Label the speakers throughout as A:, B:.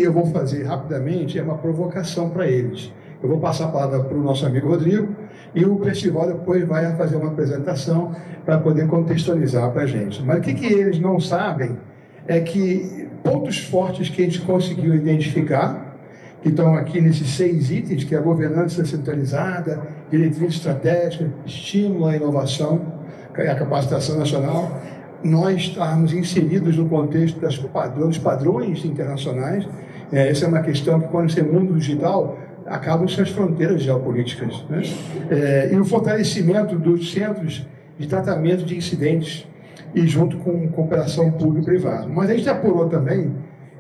A: Eu vou fazer rapidamente uma provocação para eles. Eu vou passar a palavra para o nosso amigo Rodrigo e o Percival depois vai fazer uma apresentação para poder contextualizar para a gente. Mas o que eles não sabem é que pontos fortes que a gente conseguiu identificar, que estão aqui nesses 6 itens, que é a governança centralizada, diretriz estratégica, estímulo à inovação, a capacitação nacional, nós estarmos inseridos no contexto dos padrões internacionais. Essa é uma questão que, quando você é mundo digital, acabam-se as fronteiras geopolíticas, né? E o fortalecimento dos centros de tratamento de incidentes e junto com cooperação público-privada. Mas a gente apurou também,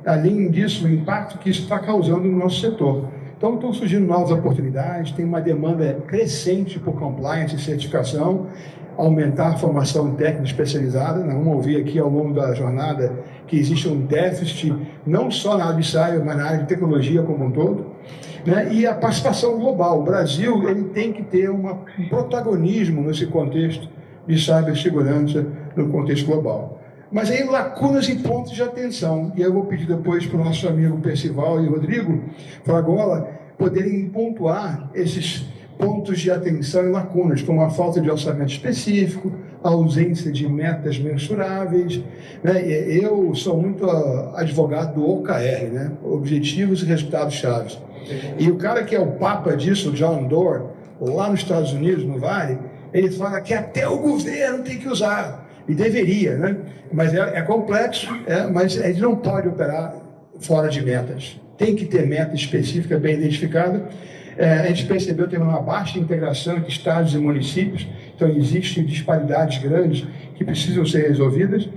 A: além disso, o impacto que isso está causando no nosso setor. Então, estão surgindo novas oportunidades, tem uma demanda crescente por compliance e certificação, aumentar a formação técnica especializada. Nós vamos ouvir aqui ao longo da jornada que existe um déficit, não só na área de cyber, mas na área de tecnologia como um todo, né? E a participação global. O Brasil ele tem que ter um protagonismo nesse contexto de cibersegurança no contexto global. Mas aí lacunas e pontos de atenção. E eu vou pedir depois para o nosso amigo Percival e Rodrigo Fragola poderem pontuar esses pontos de atenção e lacunas, como a falta de orçamento específico, a ausência de metas mensuráveis, né? Eu sou muito advogado do OKR, né? Objetivos e Resultados Chaves. E o cara que é o papa disso, John Doerr, lá nos Estados Unidos, no Vale, ele fala que até o governo tem que usar. E deveria, né? Mas é complexo, mas a gente não pode operar fora de metas. Tem que ter meta específica, bem identificada. A gente percebeu que tem uma baixa integração entre estados e municípios, então existem disparidades grandes que precisam ser resolvidas.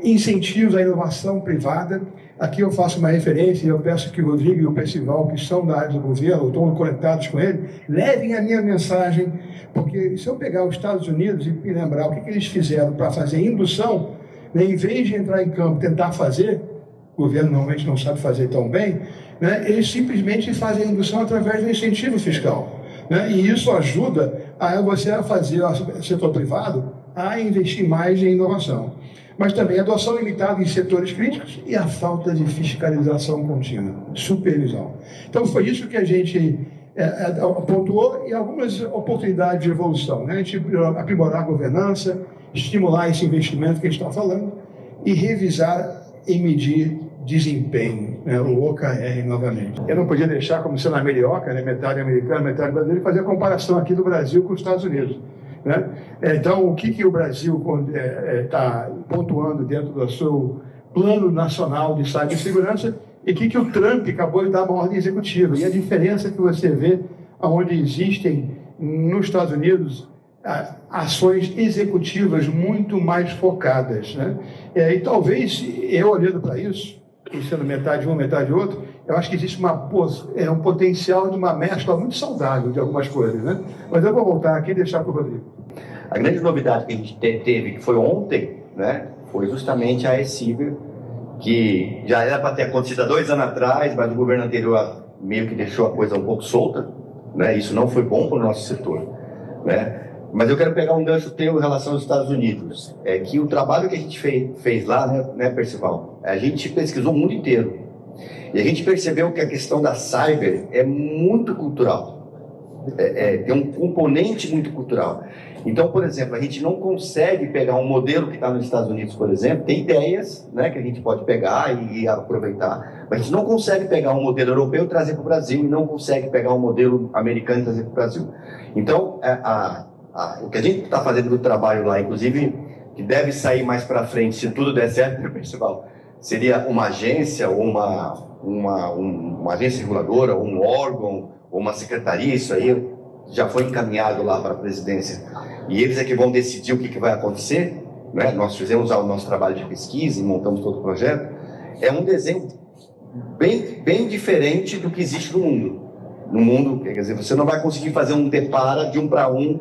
A: Incentivos à inovação privada. Aqui eu faço uma referência e eu peço que o Rodrigo e o Percival, que são da área do governo, estão conectados com ele, levem a minha mensagem, porque se eu pegar os Estados Unidos e me lembrar o que eles fizeram para fazer indução, né, em vez de entrar em campo tentar fazer, o governo normalmente não sabe fazer tão bem, né, eles simplesmente fazem a indução através do incentivo fiscal, né, e isso ajuda a você a fazer o setor privado a investir mais em inovação. Mas também a adoção limitada em setores críticos e a falta de fiscalização contínua, supervisão. Então foi isso que a gente pontuou e algumas oportunidades de evolução, né? A gente aprimorar a governança, estimular esse investimento que a gente está falando e revisar e medir desempenho, né? O OKR novamente. Eu não podia deixar, como sendo a Melioca, né? Metade americana, metade brasileira, fazer a comparação aqui do Brasil com os Estados Unidos, né? Então, o que o Brasil está pontuando dentro do seu Plano Nacional de Cibersegurança e o que o Trump acabou de dar uma ordem executiva. E a diferença que você vê onde existem nos Estados Unidos ações executivas muito mais focadas, né? E talvez, eu olhando para isso, sendo metade um, metade outro, eu acho que existe um potencial de uma mescla muito saudável de algumas coisas, né? Mas eu vou voltar aqui e deixar para o Rodrigo.
B: A grande novidade que a gente teve, que foi ontem, né, foi justamente a e-Ciber, que já era para ter acontecido há 2 anos atrás, mas o governo anterior meio que deixou a coisa um pouco solta, né? Isso não foi bom para o nosso setor, né? Mas eu quero pegar um gancho teu em relação aos Estados Unidos. É que o trabalho que a gente fez lá, né, Percival? A gente pesquisou o mundo inteiro. E a gente percebeu que a questão da cyber é muito cultural. Tem um componente muito cultural. Então, por exemplo, a gente não consegue pegar um modelo que está nos Estados Unidos, por exemplo. Tem ideias, né, que a gente pode pegar e aproveitar. Mas a gente não consegue pegar um modelo europeu e trazer para o Brasil. E não consegue pegar um modelo americano e trazer para o Brasil. Então, o que a gente está fazendo do trabalho lá, inclusive, que deve sair mais para frente, se tudo der certo, né, Percival, seria uma agência, ou uma agência reguladora, ou um órgão, ou uma secretaria. Isso aí já foi encaminhado lá para a presidência. E eles é que vão decidir o que vai acontecer, né? Nós fizemos o nosso trabalho de pesquisa e montamos todo o projeto. É um desenho bem diferente do que existe no mundo. No mundo, quer dizer, você não vai conseguir fazer um depara de 1 para 1,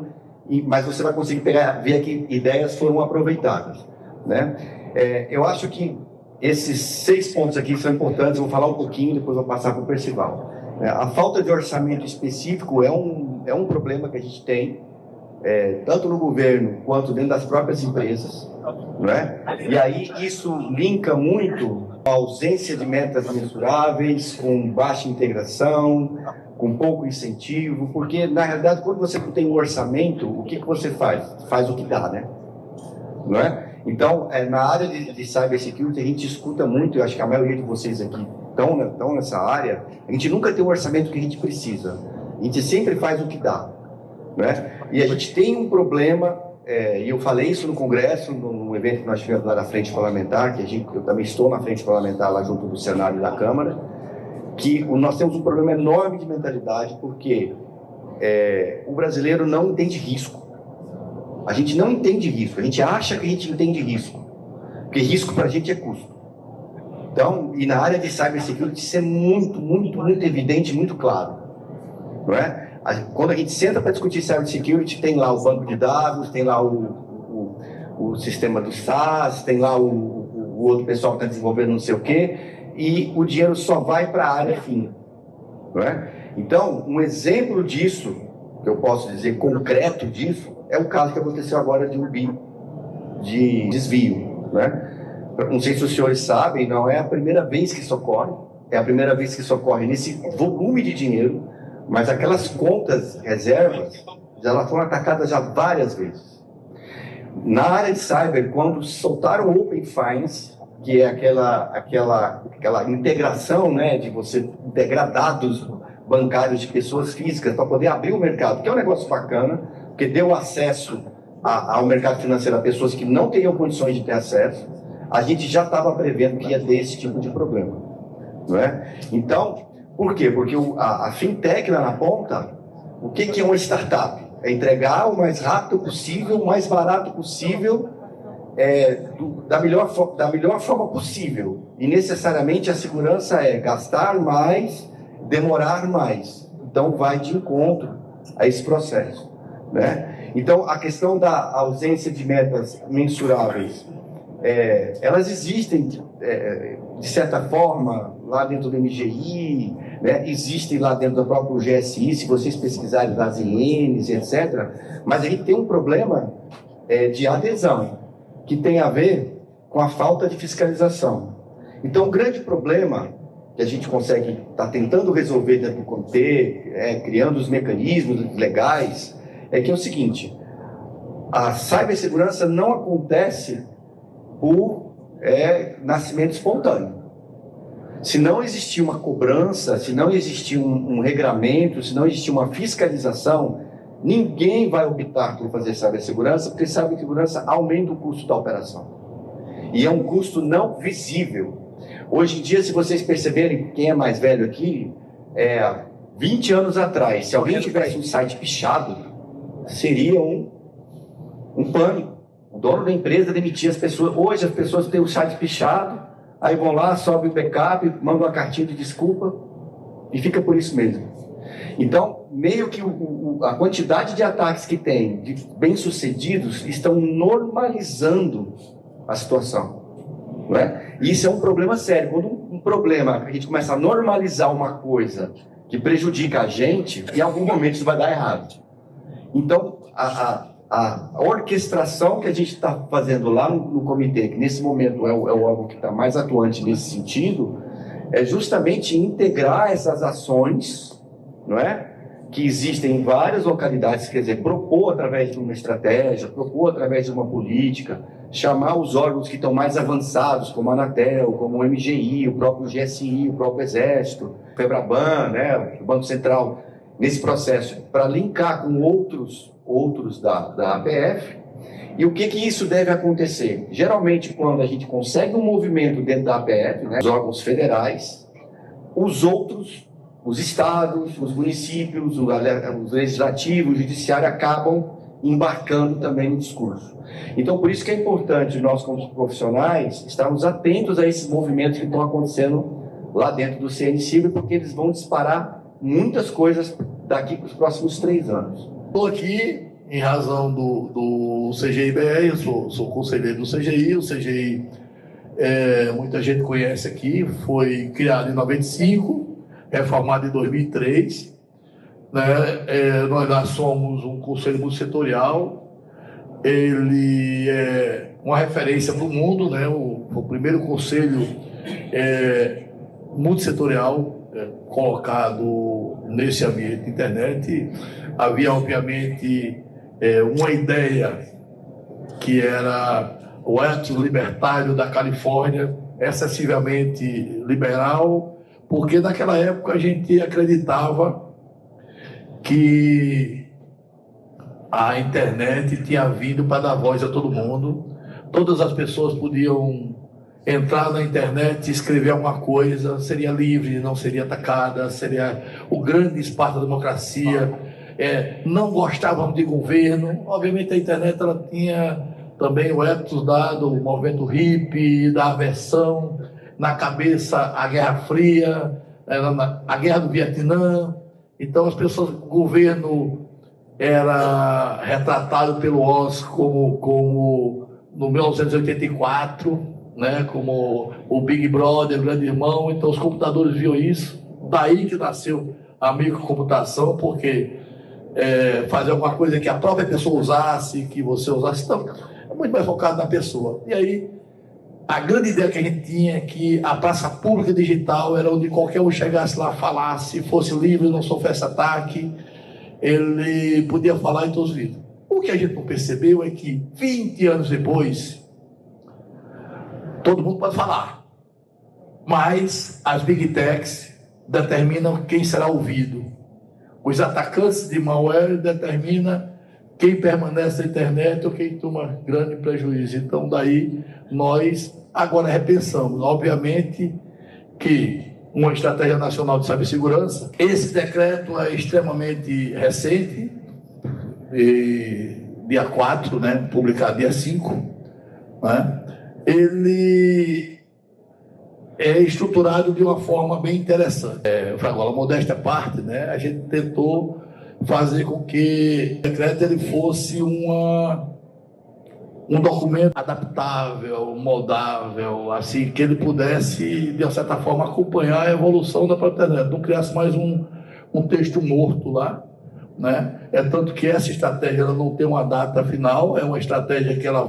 B: mas você vai conseguir ver que ideias foram aproveitadas, né? Eu acho que esses 6 pontos aqui são importantes. Eu vou falar um pouquinho, depois vou passar para o Percival. A falta de orçamento específico é um problema que a gente tem, tanto no governo quanto dentro das próprias empresas, não é? E aí isso linka muito ausência de metas mensuráveis, com baixa integração, com pouco incentivo, porque, na realidade, quando você não tem um orçamento, o que você faz? Faz o que dá, né? Não é? Então, na área de cybersecurity, a gente escuta muito, eu acho que a maioria de vocês aqui estão nessa área, a gente nunca tem o orçamento que a gente precisa. A gente sempre faz o que dá. Né? E a gente tem um problema, e eu falei isso no Congresso, no evento que nós tivemos lá na Frente Parlamentar, eu também estou na Frente Parlamentar lá junto do Senado e da Câmara, que nós temos um problema enorme de mentalidade, porque o brasileiro não entende risco. A gente não entende risco, a gente acha que a gente entende risco, porque risco para a gente é custo. Então, e na área de cybersecurity isso é muito, muito, muito evidente, muito claro. Não é? Quando a gente senta para discutir cybersecurity, tem lá o banco de dados, tem lá o sistema do SaaS, tem lá o outro pessoal que está desenvolvendo não sei o quê, e o dinheiro só vai para a área fina. Não é? Então, um exemplo disso, que eu posso dizer concreto disso, é o caso que aconteceu agora de um bi de desvio. Né? Não sei se os senhores sabem, não é a primeira vez que isso ocorre, é a primeira vez que isso ocorre nesse volume de dinheiro, mas aquelas contas reservas já foram atacadas já várias vezes. Na área de cyber, quando soltaram o Open Finance, que é aquela integração, né, de você integrar dados bancários de pessoas físicas para poder abrir o mercado, que é um negócio bacana, porque deu acesso ao mercado financeiro a pessoas que não teriam condições de ter acesso, a gente já estava prevendo que ia ter esse tipo de problema. Não é? Então, por quê? Porque a fintech lá na ponta, o que é uma startup? É entregar o mais rápido possível, o mais barato possível, da melhor forma possível. E necessariamente a segurança é gastar mais, demorar mais. Então vai de encontro a esse processo. Né? Então a questão da ausência de metas mensuráveis, elas existem de certa forma lá dentro do MGI, né? Existem lá dentro do próprio GSI, se vocês pesquisarem das INs, etc. Mas a gente tem um problema de adesão, que tem a ver com a falta de fiscalização. Então o grande problema que a gente consegue estar tentando resolver dentro do comitê, criando os mecanismos legais, é que é o seguinte: a cibersegurança não acontece por nascimento espontâneo. Se não existir uma cobrança, se não existir um regramento, se não existir uma fiscalização, ninguém vai optar por fazer cibersegurança, porque cibersegurança aumenta o custo da operação. E é um custo não visível. Hoje em dia, se vocês perceberem, quem é mais velho aqui, 20 anos atrás, se alguém tivesse um site pichado, seria um pânico. O dono da empresa demitia as pessoas. Hoje as pessoas têm o site pichado, aí vão lá, sobe o backup, mandam uma cartinha de desculpa e fica por isso mesmo. Então, meio que a quantidade de ataques que tem, de bem-sucedidos, estão normalizando a situação. Não é? E isso é um problema sério. Quando um problema, a gente começa a normalizar uma coisa que prejudica a gente, em algum momento isso vai dar errado. Então, a orquestração que a gente está fazendo lá no comitê, que nesse momento é o órgão que está mais atuante nesse sentido, é justamente integrar essas ações, não é? Que existem em várias localidades, quer dizer, propor através de uma estratégia, propor através de uma política, chamar os órgãos que estão mais avançados, como a Anatel, como o MGI, o próprio GSI, o próprio Exército, o FEBRABAN, né, o Banco Central, nesse processo, para linkar com outros da APF. E o que isso deve acontecer? Geralmente, quando a gente consegue um movimento dentro da APF, né, os órgãos federais, os outros, os estados, os municípios, os legislativos, o judiciário acabam embarcando também no discurso. Então, por isso que é importante nós, como profissionais, estarmos atentos a esses movimentos que estão acontecendo lá dentro do CNCIB, porque eles vão disparar muitas coisas daqui para os próximos 3 anos.
C: Estou aqui em razão do CGI-BR, eu sou conselheiro do CGI. O CGI, muita gente conhece aqui, foi criado em 95, reformado em 2003. Né? Nós somos um conselho multissetorial. Ele é uma referência para o mundo, né? O primeiro conselho multissetorial, colocado nesse ambiente de internet. Havia, obviamente, uma ideia que era o ethos libertário da Califórnia, excessivamente liberal, porque naquela época a gente acreditava que a internet tinha vindo para dar voz a todo mundo. Todas as pessoas podiam entrar na internet e escrever alguma coisa, seria livre, não seria atacada, seria o grande espaço da democracia. Não gostavam de governo. Obviamente a internet ela tinha também o ethos do movimento hippie, da aversão, na cabeça a Guerra Fria, a Guerra do Vietnã. Então as pessoas, o governo era retratado pelo Oz como no 1984, né, como o Big Brother, o grande irmão. Então os computadores viam isso, daí que nasceu a microcomputação, porque fazer alguma coisa que a própria pessoa usasse, que você usasse, então, é muito mais focado na pessoa. E aí, a grande ideia que a gente tinha é que a praça pública digital era onde qualquer um chegasse lá, falasse, fosse livre, não sofresse ataque, ele podia falar em todos os livros. O que a gente não percebeu é que 20 anos depois, todo mundo pode falar, mas as Big Techs determinam quem será ouvido. Os atacantes de malware determinam quem permanece na internet ou quem toma grande prejuízo. Então, daí, nós agora repensamos. Obviamente que uma estratégia nacional de cibersegurança, esse decreto é extremamente recente, dia 4, né, publicado dia 5, né, ele é estruturado de uma forma bem interessante. Agora, modéstia à parte, né, a gente tentou fazer com que o decreto ele fosse um documento adaptável, moldável, assim, que ele pudesse, de uma certa forma, acompanhar a evolução da própria internet, não criasse mais um texto morto lá, né? Tanto que essa estratégia ela não tem uma data final, é uma estratégia que ela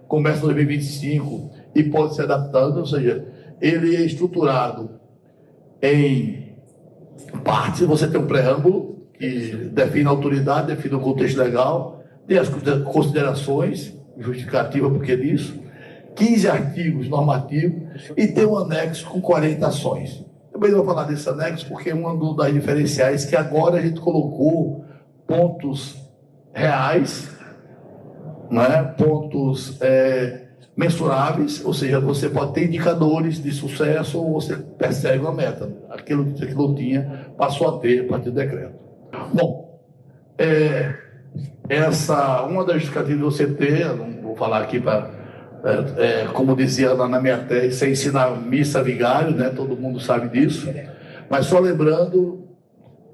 C: começa em 2025 e pode ser adaptada, ou seja, ele é estruturado em partes. Você tem um preâmbulo que define a autoridade, define o contexto legal, tem as considerações, justificativa porque disso, 15 artigos normativos e tem um anexo com 40 ações. Também vou falar desse anexo porque é uma das diferenciais que agora a gente colocou pontos reais, né? Pontos mensuráveis, ou seja, você pode ter indicadores de sucesso ou você persegue uma meta. Aquilo que você não tinha, passou a ter a partir do decreto. Bom, uma das justificativas de você ter, eu não vou falar aqui para, como dizia lá na minha tese, você ensina missa vigário, né? Todo mundo sabe disso, mas só lembrando,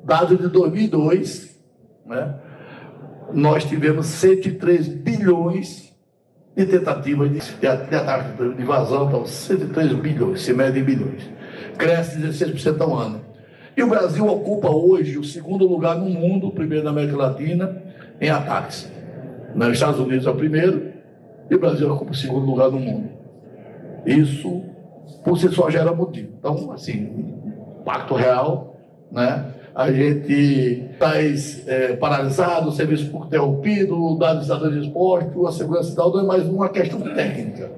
C: dados de 2002, né? Nós tivemos 103 bilhões de tentativas de ataque de invasão, então 103 bilhões, se mede em bilhões, cresce 16% ao ano. E o Brasil ocupa hoje o segundo lugar no mundo, o primeiro na América Latina, em ataques. Os Estados Unidos é o primeiro e o Brasil ocupa o segundo lugar no mundo. Isso, por si só, gera motivo. Então, assim, impacto real, né? A gente está paralisado, o serviço público interrompido, dados cidadãos expostos, a segurança cidadã não é mais uma questão técnica.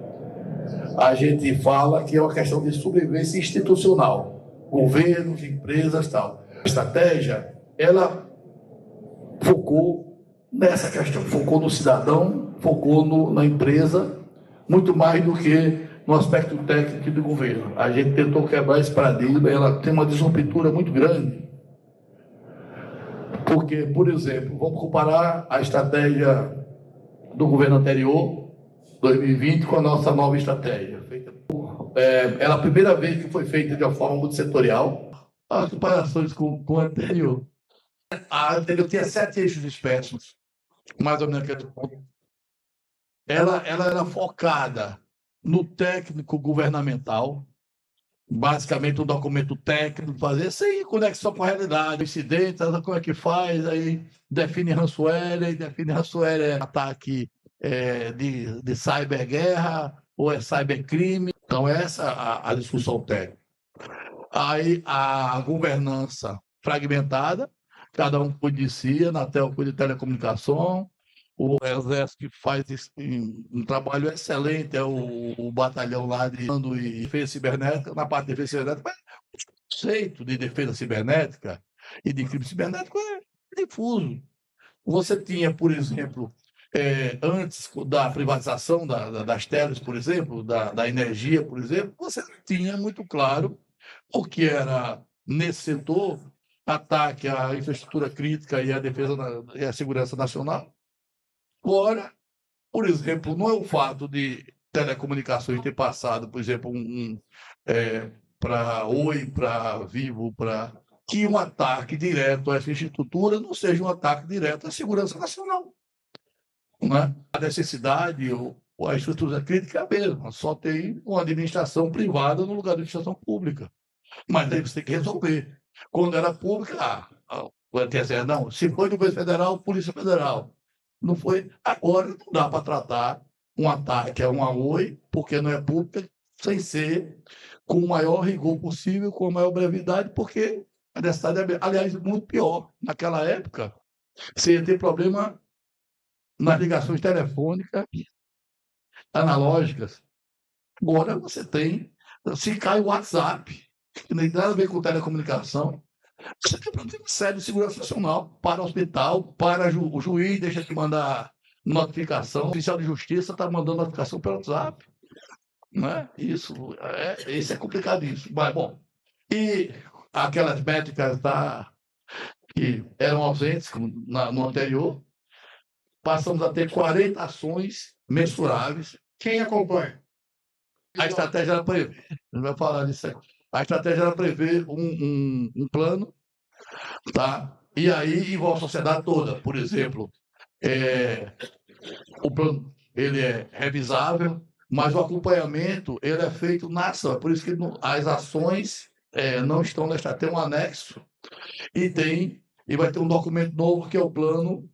C: A gente fala que é uma questão de sobrevivência institucional, governos, empresas, tal. A estratégia, ela focou nessa questão, focou no cidadão, focou na empresa, muito mais do que no aspecto técnico do governo. A gente tentou quebrar esse paradigma, ela tem uma disruptura muito grande. Porque, por exemplo, vamos comparar a estratégia do governo anterior, 2020, com a nossa nova estratégia. Ela a primeira vez que foi feita de uma forma multissetorial. As comparações com a anterior. A anterior tinha 7 eixos dispersos, mais ou menos aquele ponto. Ela era focada no técnico governamental, basicamente um documento técnico, fazer sem conexão com a realidade, incidentes, como é que faz, aí define ransomware, é ataque de cyberguerra ou é cybercrime. Então, essa é a discussão técnica. Aí, a governança fragmentada, cada um cuida de si, a Anatel cuida de telecomunicação, o Exército que faz um trabalho excelente, é o batalhão lá de defesa cibernética, na parte de defesa cibernética, mas o conceito de defesa cibernética e de crime cibernético é difuso. Você tinha, por exemplo, antes da privatização das teles, por exemplo, da energia, por exemplo, você tinha muito claro o que era, nesse setor, ataque à infraestrutura crítica e à defesa e à segurança nacional. Agora, por exemplo, não é o fato de telecomunicações ter passado, por exemplo, para Oi, para Vivo, para que um ataque direto a essa infraestrutura não seja um ataque direto à segurança nacional. Né? A necessidade ou a estrutura crítica é a mesma, só tem uma administração privada no lugar da administração pública. Mas aí você tem que resolver. Quando era pública, quer dizer, não, se foi do governo federal, Polícia Federal. Não foi. Agora não dá para tratar um ataque a uma Oi, porque não é pública, sem ser com o maior rigor possível, com a maior brevidade, porque a necessidade é, aliás, muito pior. Naquela época, você ia ter problema nas ligações telefônicas analógicas. Agora você tem, se cai o WhatsApp, que não tem nada a ver com telecomunicação, você tem problema sério de segurança nacional para o hospital, para o juiz deixa de mandar notificação, o oficial de justiça está mandando notificação pelo WhatsApp. Né? Isso é complicado isso. Mas, bom, e aquelas métricas que eram ausentes no anterior, passamos a ter 40 ações mensuráveis.
A: Quem acompanha?
C: A estratégia era prever, a gente vai falar disso aí. A estratégia era prever um plano, tá? E aí envolve a sociedade toda. Por exemplo, o plano ele é revisável, mas o acompanhamento ele é feito na ação. É por isso que as ações não estão na estratégia, tem um anexo e vai ter um documento novo que é o plano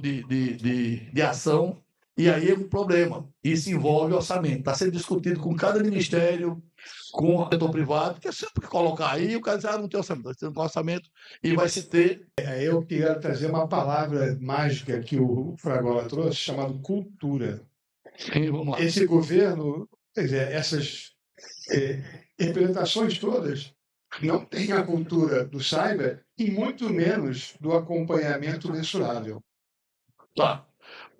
C: de ação. E aí é um problema. Isso envolve orçamento. Está sendo discutido com cada ministério, com o setor privado, que é sempre colocar aí, o cara diz, não tem orçamento, está tendo orçamento, e vai se ter.
A: Eu queria trazer uma palavra mágica que o Fragola trouxe, chamada cultura.
C: Sim, vamos lá.
A: Esse governo, quer dizer, essas implementações todas, não tem a cultura do cyber e muito menos do acompanhamento mensurável.
C: Tá.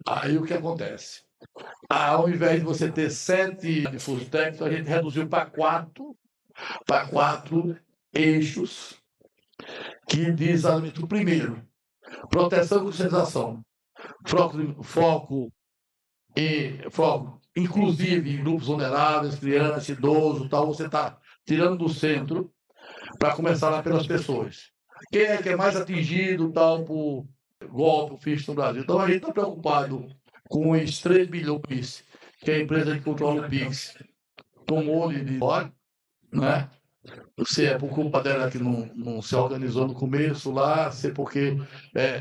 C: Aí o que acontece? Ao invés de você ter 7 difusos técnicos, a gente reduziu para 4 eixos que diz exatamente o primeiro: proteção e conscientização. Foco inclusive em grupos vulneráveis, crianças, idosos, tal, você está tirando do centro para começar lá pelas pessoas. Quem é que é mais atingido tal por golpe, phishing no Brasil? Então a gente está preocupado com os 3 bilhões que a empresa de controle do Pix tomou de fora, né? Se é por culpa dela que não se organizou no começo lá, se é porque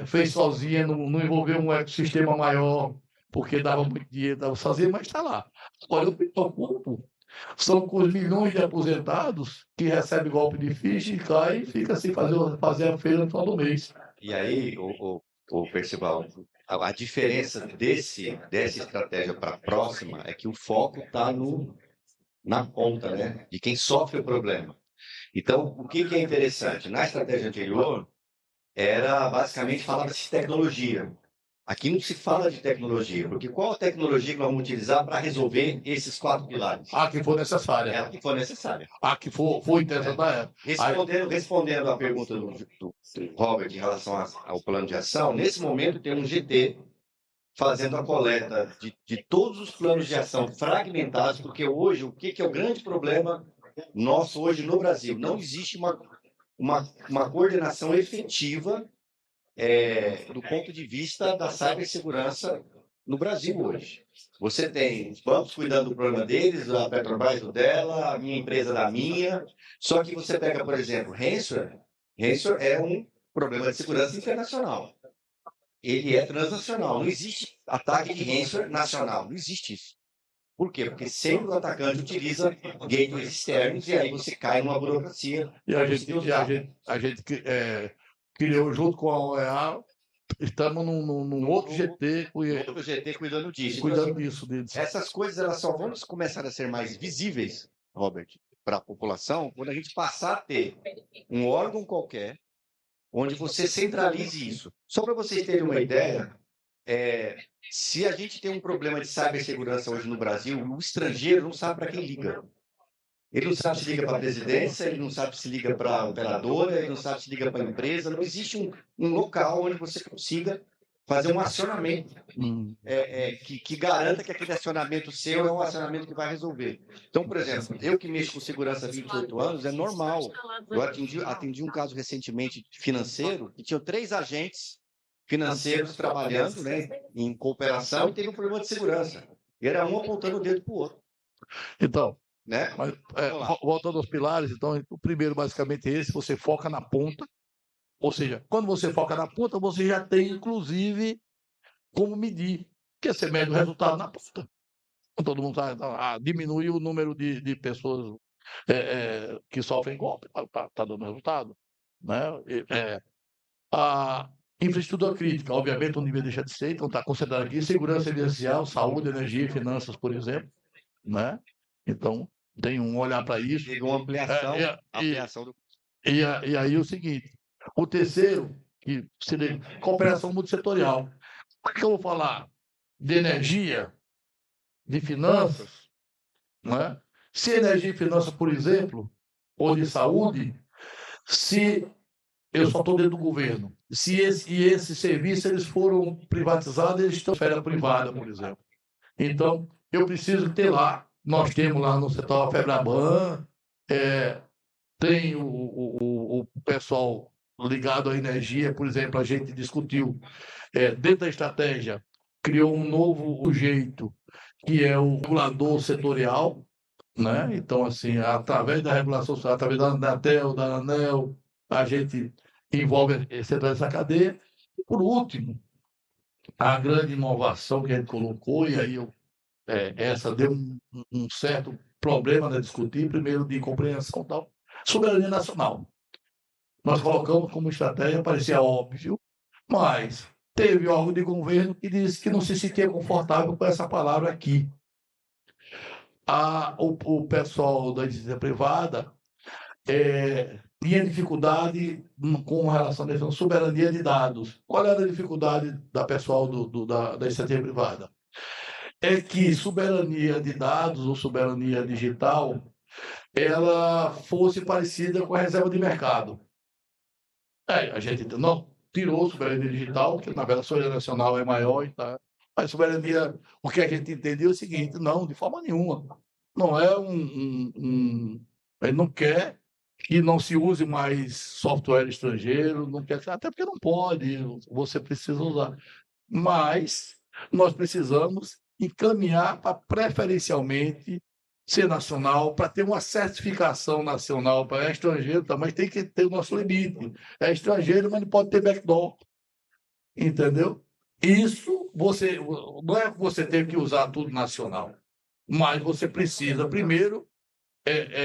C: fez sozinha, não envolveu um ecossistema maior, porque dava muito dinheiro, dava sozinha, mas está lá. Agora, eu me preocupo são com os milhões de aposentados que recebem golpe de phishing, cai e fica sem fazer a feira no final do mês.
B: E aí, o Percival, a diferença dessa estratégia para a próxima é que o foco está na ponta, né? De quem sofre o problema. Então, o que é interessante? Na estratégia anterior, era basicamente falar de tecnologia. Aqui não se fala de tecnologia, porque qual a tecnologia que vamos utilizar para resolver esses 4 pilares?
C: A que for necessária.
B: É a que for necessária.
C: A que for interessante da época.
B: Respondendo à pergunta do Robert em relação ao plano de ação, nesse momento tem um GT fazendo a coleta de todos os planos de ação fragmentados, porque hoje, o que é o grande problema nosso hoje no Brasil? Não existe uma coordenação efetiva do ponto de vista da cibersegurança no Brasil hoje. Você tem os bancos cuidando do problema deles, a Petrobras do dela, a minha empresa da minha, só que você pega, por exemplo, ransomware é um problema de segurança internacional. Ele é transnacional. Não existe ataque de ransomware nacional. Não existe isso. Por quê? Porque sempre o atacante utiliza gateways externos e aí você cai numa burocracia.
C: E a gente criou junto com a OEA, estamos num outro GT
B: O GT cuidando disso.
C: cuidando disso.
B: Essas coisas elas só vão começar a ser mais visíveis, Robert, para a população, quando a gente passar a ter um órgão qualquer onde você centralize isso. Só para vocês terem uma ideia, se a gente tem um problema de cibersegurança hoje no Brasil, o estrangeiro não sabe para quem liga. Ele não sabe se liga para a presidência, ele não sabe se liga para a operadora, ele não sabe se liga para a empresa. Não existe um local onde você consiga fazer um acionamento que garanta que aquele acionamento seu é um acionamento que vai resolver. Então, por exemplo, eu que mexo com segurança há 28 anos, é normal. Eu atendi um caso recentemente financeiro que tinha 3 agentes financeiros trabalhando, né, em cooperação e teve um problema de segurança. E era um apontando o dedo para o outro.
C: Então,
B: Né?
C: mas, voltando aos pilares, então, o primeiro basicamente é esse, você foca na ponta, ou seja, quando você foca na ponta, você já tem, inclusive, como medir, porque você mede o resultado na ponta. Todo mundo diminui o número de pessoas que sofrem golpe, está dando resultado. Né? A infraestrutura crítica, obviamente, não devia deixar de ser, então está considerado aqui segurança emergencial, saúde, energia e finanças, por exemplo. Né? Então, tem um olhar para isso.
B: Teve uma ampliação do...
C: E aí o seguinte, o terceiro, que seria cooperação multissetorial. Por que eu vou falar de energia, de finanças, né? Se energia e finanças, por exemplo, ou de saúde, se eu só estou dentro do governo, se esse serviço eles foram privatizados, eles estão em esfera privada, por exemplo. Então, eu preciso ter lá, nós temos lá no setor a Febraban, tem o pessoal ligado à energia, por exemplo, a gente discutiu, dentro da estratégia, criou um novo jeito, que é o regulador setorial, né? Então, assim, através da regulação, através da Anatel, da ANEEL, a gente envolve essa cadeia. E, por último, a grande inovação que a gente colocou, e aí essa deu um certo problema de discutir, primeiro de compreensão tal, soberania nacional. Nós colocamos como estratégia, parecia óbvio, mas teve órgão de governo que disse que não se sentia confortável com essa palavra aqui. O pessoal da iniciativa privada tinha dificuldade com relação à soberania de dados. Qual era a dificuldade da pessoal da iniciativa privada? É que soberania de dados ou soberania digital ela fosse parecida com a reserva de mercado. A gente não tirou soberania digital, porque na verdade a soberania nacional é maior, tá? Mas soberania, o que a gente entendeu é o seguinte: não, de forma nenhuma. Não é ele não quer que não se use mais software estrangeiro, não quer, até porque não pode, você precisa usar. Mas nós precisamos encaminhar para preferencialmente ser nacional, para ter uma certificação nacional para estrangeiro, mas tem que ter o nosso limite. É estrangeiro, mas não pode ter backdoor. Entendeu? Isso não é que você tem que usar tudo nacional, mas você precisa, primeiro,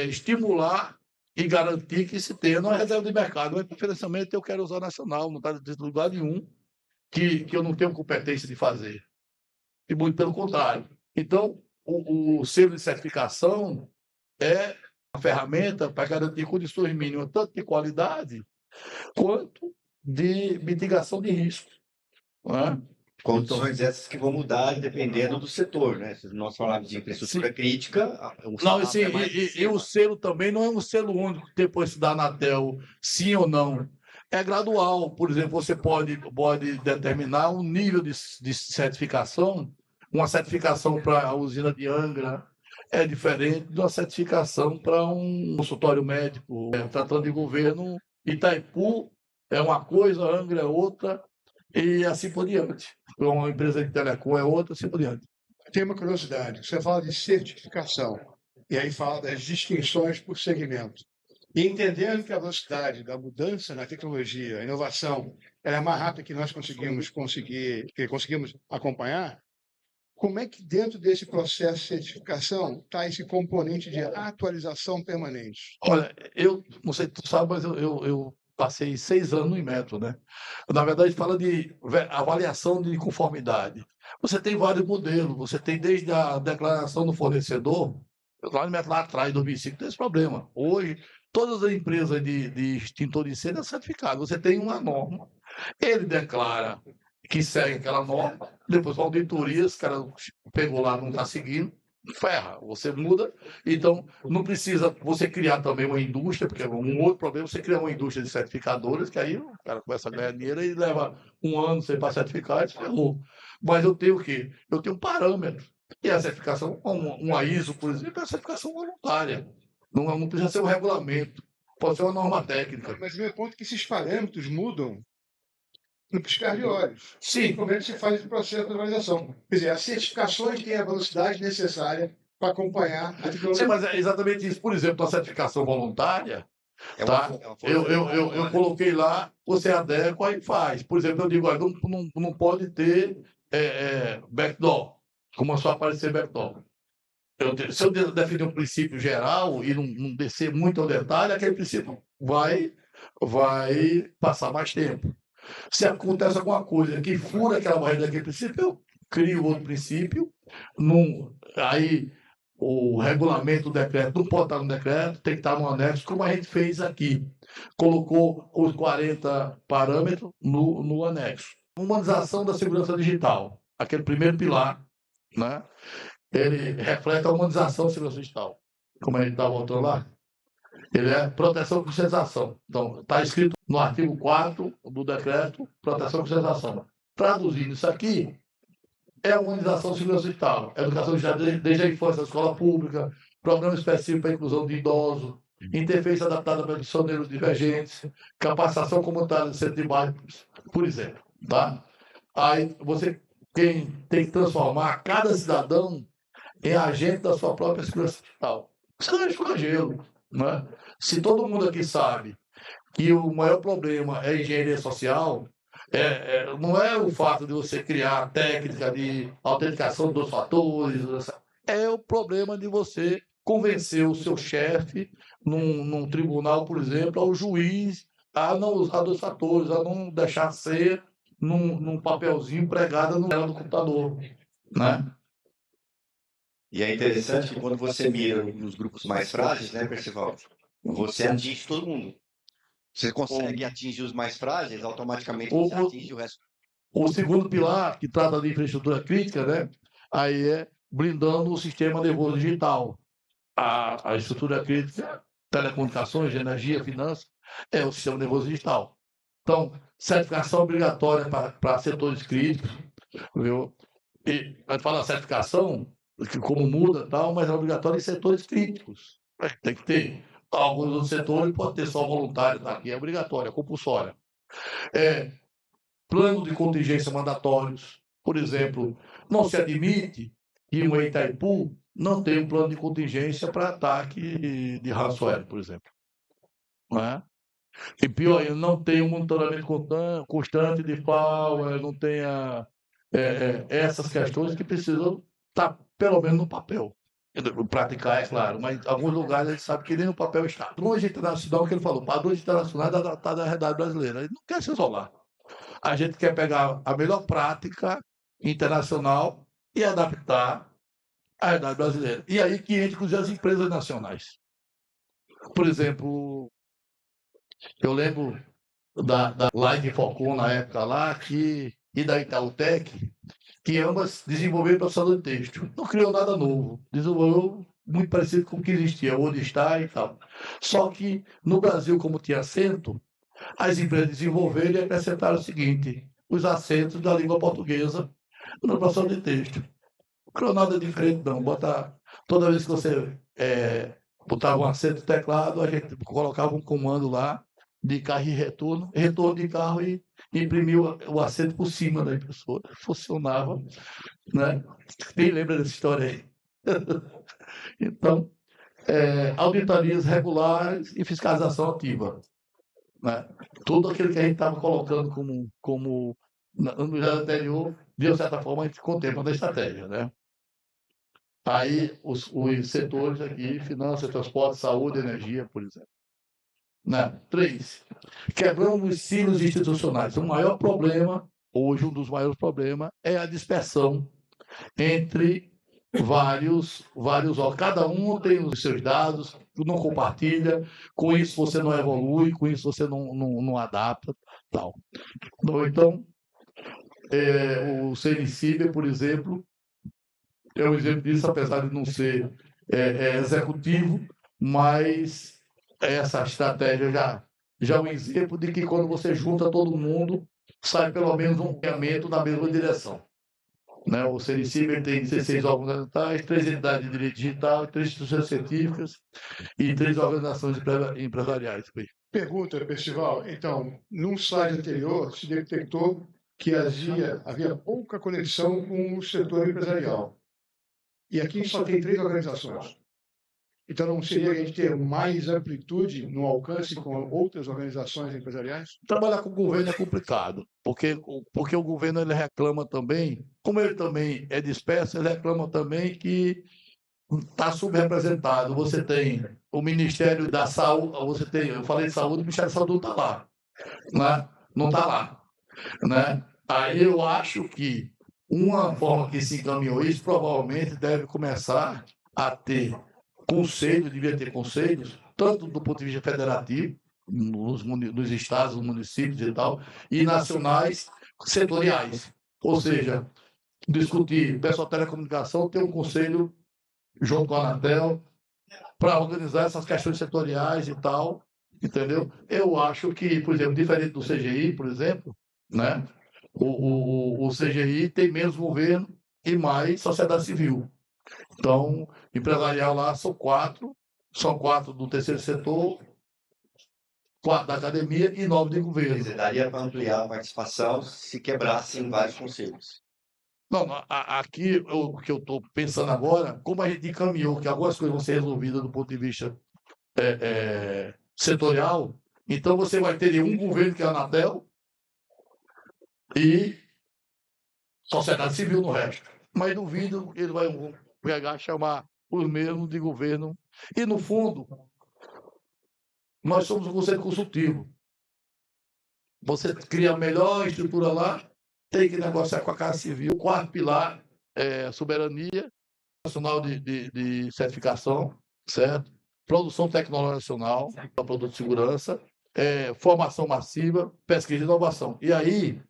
C: estimular e garantir que se tenha uma reserva de mercado. Mas, preferencialmente, eu quero usar nacional, não está em lugar nenhum que eu não tenho competência de fazer. E muito pelo contrário. Então, o selo de certificação é uma ferramenta para garantir condições mínimas, tanto de qualidade quanto de mitigação de risco. Né?
B: Condições essas que vão mudar dependendo do setor, né? Se nós falarmos de infraestrutura crítica...
C: o selo também não é um selo único, depois se dá na Anatel, sim ou não. É gradual. Por exemplo, você pode determinar um nível de certificação. Uma certificação para a usina de Angra é diferente de uma certificação para um consultório médico. Tratando de governo, Itaipu é uma coisa, Angra é outra, e assim por diante. Uma empresa de telecom é outra, assim por diante.
A: Tem uma curiosidade. Você fala de certificação, e aí fala das distinções por segmento. E entendendo que a velocidade da mudança na tecnologia, a inovação, ela é mais rápida que nós conseguimos acompanhar, Como é que dentro desse processo de certificação está esse componente de atualização permanente?
C: Olha, eu não sei se tu sabe, mas eu passei 6 anos no Inmetro, né? Na verdade, fala de avaliação de conformidade. Você tem vários modelos, você tem desde a declaração do fornecedor, lá no Inmetro, lá atrás, em 2005, tem esse problema. Hoje, todas as empresas de extintor de incêndio são certificadas. Você tem uma norma, ele declara que segue aquela norma, depois a auditoria, se o cara pegou lá, não está seguindo, ferra, você muda. Então, não precisa você criar também uma indústria, porque um outro problema é você criar uma indústria de certificadores, que aí o cara começa a ganhar dinheiro e leva um ano sem para certificar e ferrou. Mas eu tenho o quê? Eu tenho um parâmetro. E a certificação, uma ISO, por exemplo, é a certificação voluntária. Não precisa ser um regulamento, pode ser uma norma técnica.
A: Mas o meu ponto é que esses parâmetros mudam no piscar de olhos.
C: Sim,
A: Como é que se faz esse processo de atualização? Quer dizer, as certificações têm a velocidade necessária para acompanhar a
C: sim,
A: tecnologia.
C: mas é exatamente isso. Por exemplo, a certificação voluntária,
B: É
C: tá?
B: uma
C: Eu coloquei lá, você adequa e faz. Por exemplo, eu digo, olha, não pode ter backdoor, como só aparecer backdoor. Se eu definir um princípio geral e não descer muito ao detalhe, aquele princípio vai passar mais tempo. Se acontece alguma coisa que fura aquela barreira daquele princípio, eu crio outro princípio. Aí o regulamento do decreto não pode estar no decreto, tem que estar no anexo, como a gente fez aqui. Colocou os 40 parâmetros no anexo. Humanização da segurança digital, aquele primeiro pilar, né? Ele reflete a humanização da segurança digital. Como a gente está voltando lá, ele é proteção e conscientização. Então, está escrito no artigo 4 do decreto, proteção e conscientização. Traduzindo isso aqui, é a humanização da segurança digital. Educação digital desde a infância, escola pública, programa específico para a inclusão de idosos, interface adaptada para prisioneiros divergentes, capacitação comunitária de centro de bairro, por exemplo. Tá? Aí, quem tem que transformar cada cidadão em agente da sua própria segurança digital. Isso não é flagelo, né? Se todo mundo aqui sabe que o maior problema é a engenharia social, não é o fato de você criar a técnica de autenticação dos fatores, é o problema de você convencer o seu chefe num tribunal, por exemplo, ao juiz a não usar dois fatores, a não deixar ser num papelzinho pregado no tela do computador, né?
B: E é interessante que quando você mira nos grupos mais frágeis, né, Percival, você atinge todo mundo. Você consegue atingir os mais frágeis, automaticamente você atinge o resto.
C: O segundo pilar, que trata de infraestrutura crítica, né, aí é blindando o sistema nervoso digital. A estrutura crítica, telecomunicações, energia, finanças, é o sistema nervoso digital. Então, certificação obrigatória para setores críticos, viu? E a gente fala certificação, que como muda e tal, mas é obrigatório em setores críticos. Tem que ter. Alguns outros setores pode ter só voluntário, tá? Aqui é obrigatório, é compulsória. Plano de contingência mandatórios. Por exemplo, não se admite que uma Itaipu não tenha um plano de contingência para ataque de ransomware, por exemplo. Não é? E pior, ele não tem um monitoramento constante de firewall, não tenha essas questões que precisam estar pelo menos no papel. Praticar, é claro, mas em alguns lugares a gente sabe que nem no papel está. Padrões internacionais, que ele falou, padrões internacionais da realidade brasileira. Ele não quer se isolar. A gente quer pegar a melhor prática internacional e adaptar à realidade brasileira. E aí que entra, inclusive, as empresas nacionais. Por exemplo, eu lembro da Light Focon na época lá, e da Itautec, que ambas desenvolveram processador de texto. Não criou nada novo, desenvolveu muito parecido com o que existia, onde está e tal. Só que no Brasil, como tinha acento, as empresas desenvolveram e acrescentaram o seguinte: os acentos da língua portuguesa no processador de texto. Não criou nada diferente, não. Toda vez que você botava um acento no teclado, a gente colocava um comando lá de carro e retorno de carro e imprimiu o acento por cima da impressora. Funcionava, né? Quem lembra dessa história aí? Então, auditorias regulares e fiscalização ativa, né? Tudo aquilo que a gente estava colocando como no ano anterior de certa forma, a gente contempla da estratégia, né? Aí, os setores aqui, finanças, transporte, saúde, energia, por exemplo. Né? 3, quebramos os silos institucionais. O maior problema, hoje, um dos maiores problemas, é a dispersão entre vários órgãos. Cada um tem os seus dados, não compartilha, com isso você não evolui, com isso você não adapta, tal. Então, o CNCIB, por exemplo, é um exemplo disso, apesar de não ser executivo, mas essa estratégia já é um exemplo de que quando você junta todo mundo, sai pelo menos um caminho na mesma direção. Né? O CNCIB tem 16 órgãos ambientais, 3 entidades de direito digital, 3 instituições científicas e 3 organizações empresariais.
A: Pergunta, Percival. Então, num slide anterior, se detectou que havia pouca conexão com o setor empresarial. E aqui só tem 3 organizações. Então, não seria a gente ter mais amplitude no alcance com outras organizações empresariais?
C: Trabalhar com o governo é complicado, porque o governo ele reclama também, como ele também é disperso, ele reclama também que está subrepresentado. Você tem o Ministério da Saúde, eu falei de saúde, o Ministério da Saúde não está lá, né? Não está lá, né? Aí eu acho que uma forma que se encaminhou isso provavelmente deve começar a ter conselhos, devia ter conselhos, tanto do ponto de vista federativo, nos estados, nos municípios e tal, e nacionais, setoriais. Ou seja, discutir, o pessoal de telecomunicação tem um conselho junto com a Anatel para organizar essas questões setoriais e tal, entendeu? Eu acho que, por exemplo, diferente do CGI, por exemplo, né? O CGI tem menos governo e mais sociedade civil. Então, empresarial lá são 4 do terceiro setor, 4 da academia e 9 de governo.
B: Daria para ampliar a participação se quebrassem vários conselhos.
C: Não, aqui o que eu estou pensando agora, como a gente encaminhou que algumas coisas vão ser resolvidas do ponto de vista setorial, então você vai ter um governo que é a Anatel e sociedade civil no resto. Mas duvido que ele vai pegar, chamar os mesmos de governo. E, no fundo, nós somos um conselho consultivo. Você cria a melhor estrutura lá, tem que negociar com a Casa Civil. O 4º pilar é soberania nacional de certificação, certo? Produção tecnológica nacional, produto de segurança, formação massiva, pesquisa e inovação. E aí,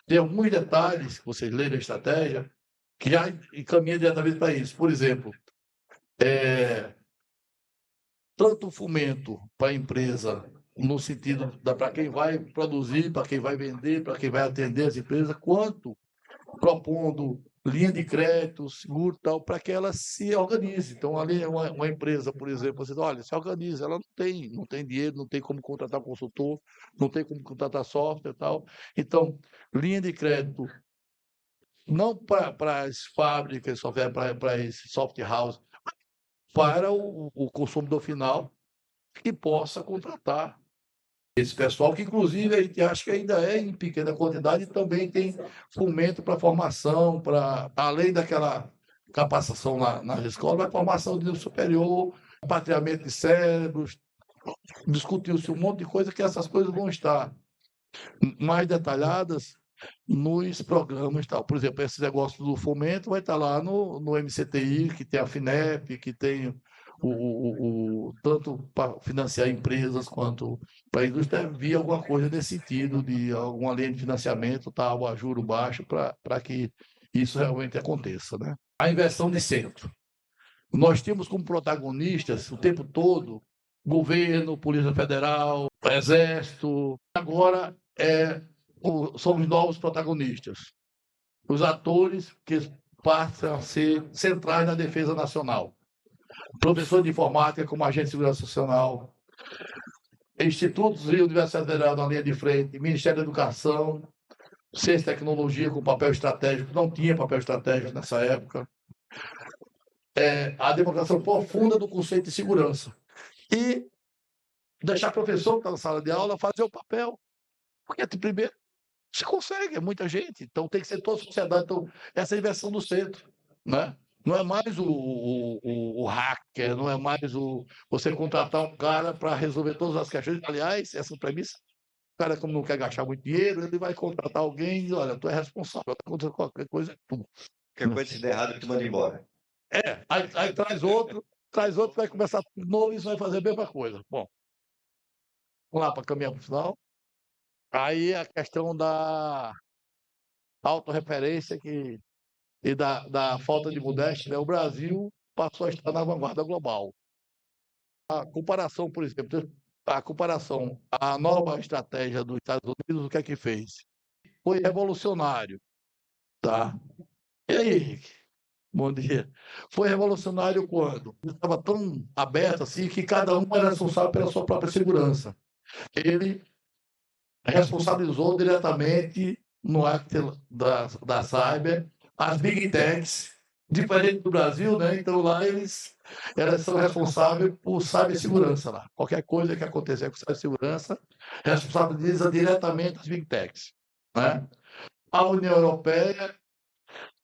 C: tem alguns detalhes que vocês leram a estratégia que já encaminha diretamente para isso. Por exemplo, tanto o fomento para a empresa, no sentido para quem vai produzir, para quem vai vender, para quem vai atender as empresas, quanto propondo linha de crédito, seguro, tal, para que ela se organize. Então, ali uma empresa, por exemplo, você diz, olha, se organiza, ela não tem dinheiro, não tem como contratar consultor, não tem como contratar software e tal. Então, linha de crédito não para as fábricas, para esse soft house, para o consumidor final que possa contratar esse pessoal, que inclusive a gente acha que ainda é em pequena quantidade e também tem fomento para formação, para além daquela capacitação nas escolas, a formação de nível superior, patrulhamento de cérebros, discutiu-se um monte de coisa que essas coisas vão estar mais detalhadas nos programas e tal. Por exemplo, esse negócio do fomento vai estar lá no MCTI, que tem a FINEP, que tem tanto para financiar empresas quanto para a indústria, via alguma coisa nesse sentido, de alguma linha de financiamento, tal, a juro baixo, para que isso realmente aconteça. Né? A inversão de centro. Nós temos como protagonistas o tempo todo governo, Polícia Federal, Exército. Agora são os novos protagonistas, os atores que passam a ser centrais na defesa nacional. Professor de informática como agente de segurança nacional, institutos e Universidade Federal na linha de frente, Ministério da Educação, Ciência e Tecnologia com papel estratégico, não tinha papel estratégico nessa época. A democracia profunda do conceito de segurança. E deixar o professor que está na sala de aula fazer o papel. Porque, primeiro, Você consegue, é muita gente. Então tem que ser toda a sociedade. Então, essa é a inversão do centro, né? Não é mais o hacker, não é mais você contratar um cara para resolver todas as questões. Aliás, essa premissa, o cara, como não quer gastar muito dinheiro, ele vai contratar alguém e diz, olha, tu é responsável, acontecer qualquer coisa, é tu.
B: Qualquer coisa se der errado, tu manda embora.
C: Aí traz outro, vai começar de novo e isso vai fazer a mesma coisa. Bom, vamos lá para caminhar para o final. Aí a questão da autorreferência e da falta de modéstia, né? O Brasil passou a estar na vanguarda global. A comparação, por exemplo, a nova estratégia dos Estados Unidos, o que é que fez? Foi revolucionário, tá? E aí, Henrique? Bom dia. Foi revolucionário quando estava tão aberto assim que cada um era responsável pela sua própria segurança. Ele responsabilizou diretamente no act da Cyber as Big Techs, diferente do Brasil, né? Então lá elas são responsáveis por cibersegurança lá. Qualquer coisa que acontecer com cibersegurança, responsabiliza diretamente as Big Techs, né? A União Europeia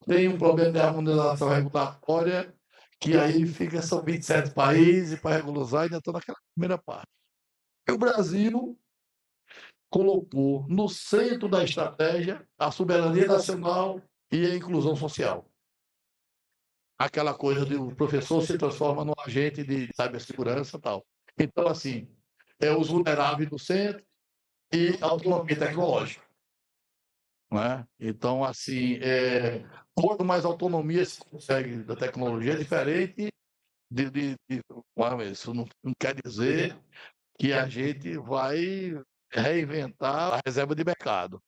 C: tem um problema de harmonização regulatória, que aí são 27 países para regularizar, ainda estão naquela primeira parte. E o Brasil colocou no centro da estratégia a soberania nacional e a inclusão social. Aquela coisa de o professor se transforma num agente de cibersegurança e tal. Então, assim, é os vulneráveis no centro e a autonomia tecnológica. Né? Então, assim, quanto mais autonomia se consegue da tecnologia, é diferente isso não quer dizer que a gente vai reinventar a reserva de mercado.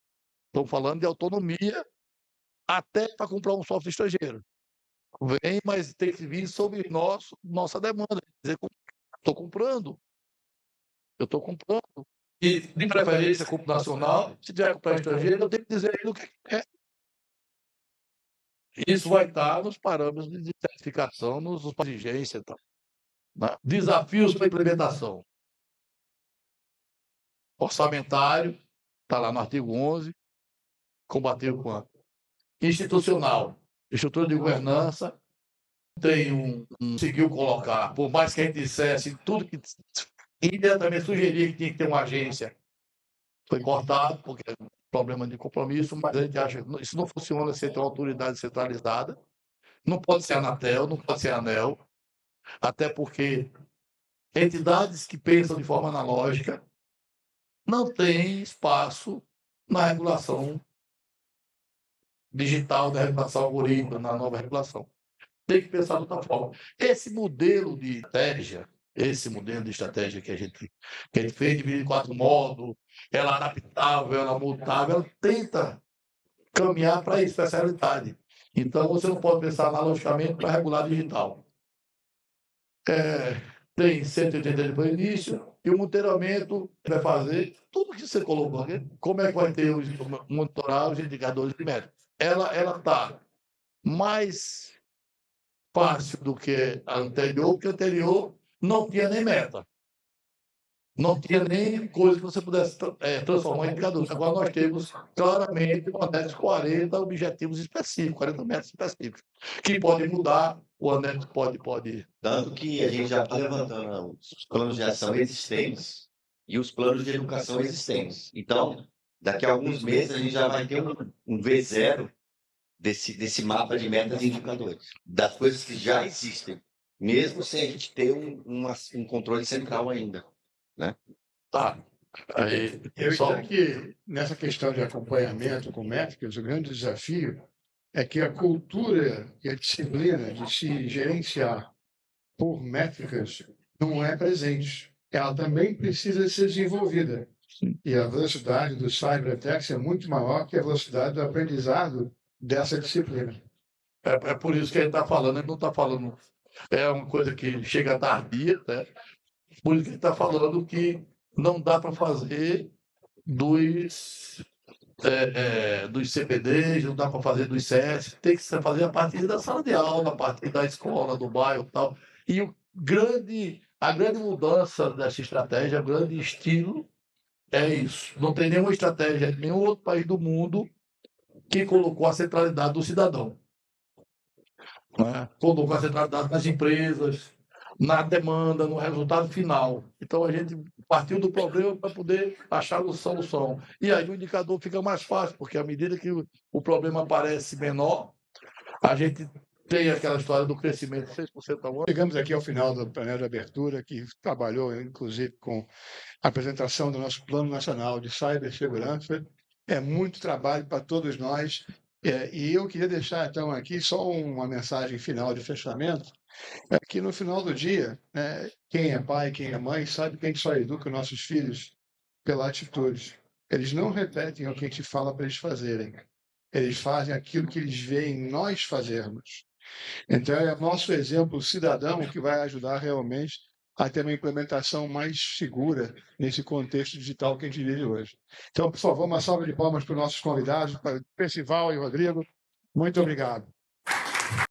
C: Estou falando de autonomia até para comprar um software estrangeiro. Vem, mas tem que vir sobre nossa demanda. Quer dizer, eu estou comprando. E, de preferência, compro nacional. Se tiver que comprar estrangeiro, eu tenho que dizer a ele o que é. Isso vai estar nos parâmetros de certificação, nos exigências e tal. Né? Desafios para implementação. Orçamentário, está lá no artigo 11, combater com a institucional, estrutura de governança, conseguiu colocar, por mais que a gente dissesse tudo que imediatamente sugeria que tinha que ter uma agência, foi cortado, porque é um problema de compromisso, mas a gente acha que isso não funciona sem ter uma autoridade centralizada, não pode ser a Anatel, não pode ser a ANEEL, até porque entidades que pensam de forma analógica não têm espaço na regulação digital, da regulação algorítmica, na nova regulação. Tem que pensar de outra forma. Esse modelo de estratégia que a gente fez, dividido em 4 modos, ela é adaptável, ela é mutável, ela tenta caminhar para a especialidade. Então, você não pode pensar analogicamente para regular digital. Tem 180 dias para o início, e o monitoramento vai fazer tudo que você colocou aqui. Como é que vai ter monitorar os indicadores de métrica? Ela está mais fácil do que a anterior, porque a anterior não tinha nem meta. Não tinha nem coisa que você pudesse transformar em indicadores. Agora nós temos claramente o anexo 40 objetivos específicos, 40 metas específicos, que podem mudar, o anexo pode.
B: Tanto que a gente já está levantando os planos de ação existentes e os planos de educação existentes. Então, daqui a alguns meses, a gente já vai ter um V0 desse mapa de metas e indicadores, das coisas que já existem, mesmo sem a gente ter um controle central ainda. Né?
C: Tá.
A: Só que nessa questão de acompanhamento com métricas, o grande desafio é que a cultura e a disciplina de se gerenciar por métricas não é presente. Ela também precisa ser desenvolvida. E a velocidade do cyberattacks é muito maior que a velocidade do aprendizado dessa disciplina.
C: É por isso que ele está falando, ele não está falando. É uma coisa que chega tardia, né? Por isso que ele está falando que não dá para fazer dos CPDs, não dá para fazer dos CS, tem que fazer a partir da sala de aula, a partir da escola, do bairro e tal. E a grande mudança dessa estratégia, o grande estilo, É isso. Não tem nenhuma estratégia em nenhum outro país do mundo que colocou a centralidade do cidadão. Né? Colocou a centralidade nas empresas, na demanda, no resultado final. Então a gente partiu do problema para poder achar a solução. E aí o indicador fica mais fácil, porque à medida que o problema parece menor, a gente tem aquela história do crescimento de 6% ao ano.
A: Chegamos aqui ao final do painel de abertura, que trabalhou, inclusive, com a apresentação do nosso Plano Nacional de Cibersegurança. É muito trabalho para todos nós. E eu queria deixar, então, aqui só uma mensagem final de fechamento, que no final do dia, né, quem é pai, quem é mãe, sabe que a gente só educa nossos filhos pela atitude. Eles não repetem o que a gente fala para eles fazerem. Eles fazem aquilo que eles veem nós fazermos. Então, é o nosso exemplo cidadão que vai ajudar realmente a ter uma implementação mais segura nesse contexto digital que a gente vive hoje. Então, por favor, uma salva de palmas para os nossos convidados, para o Percival e o Rodrigo. Muito obrigado.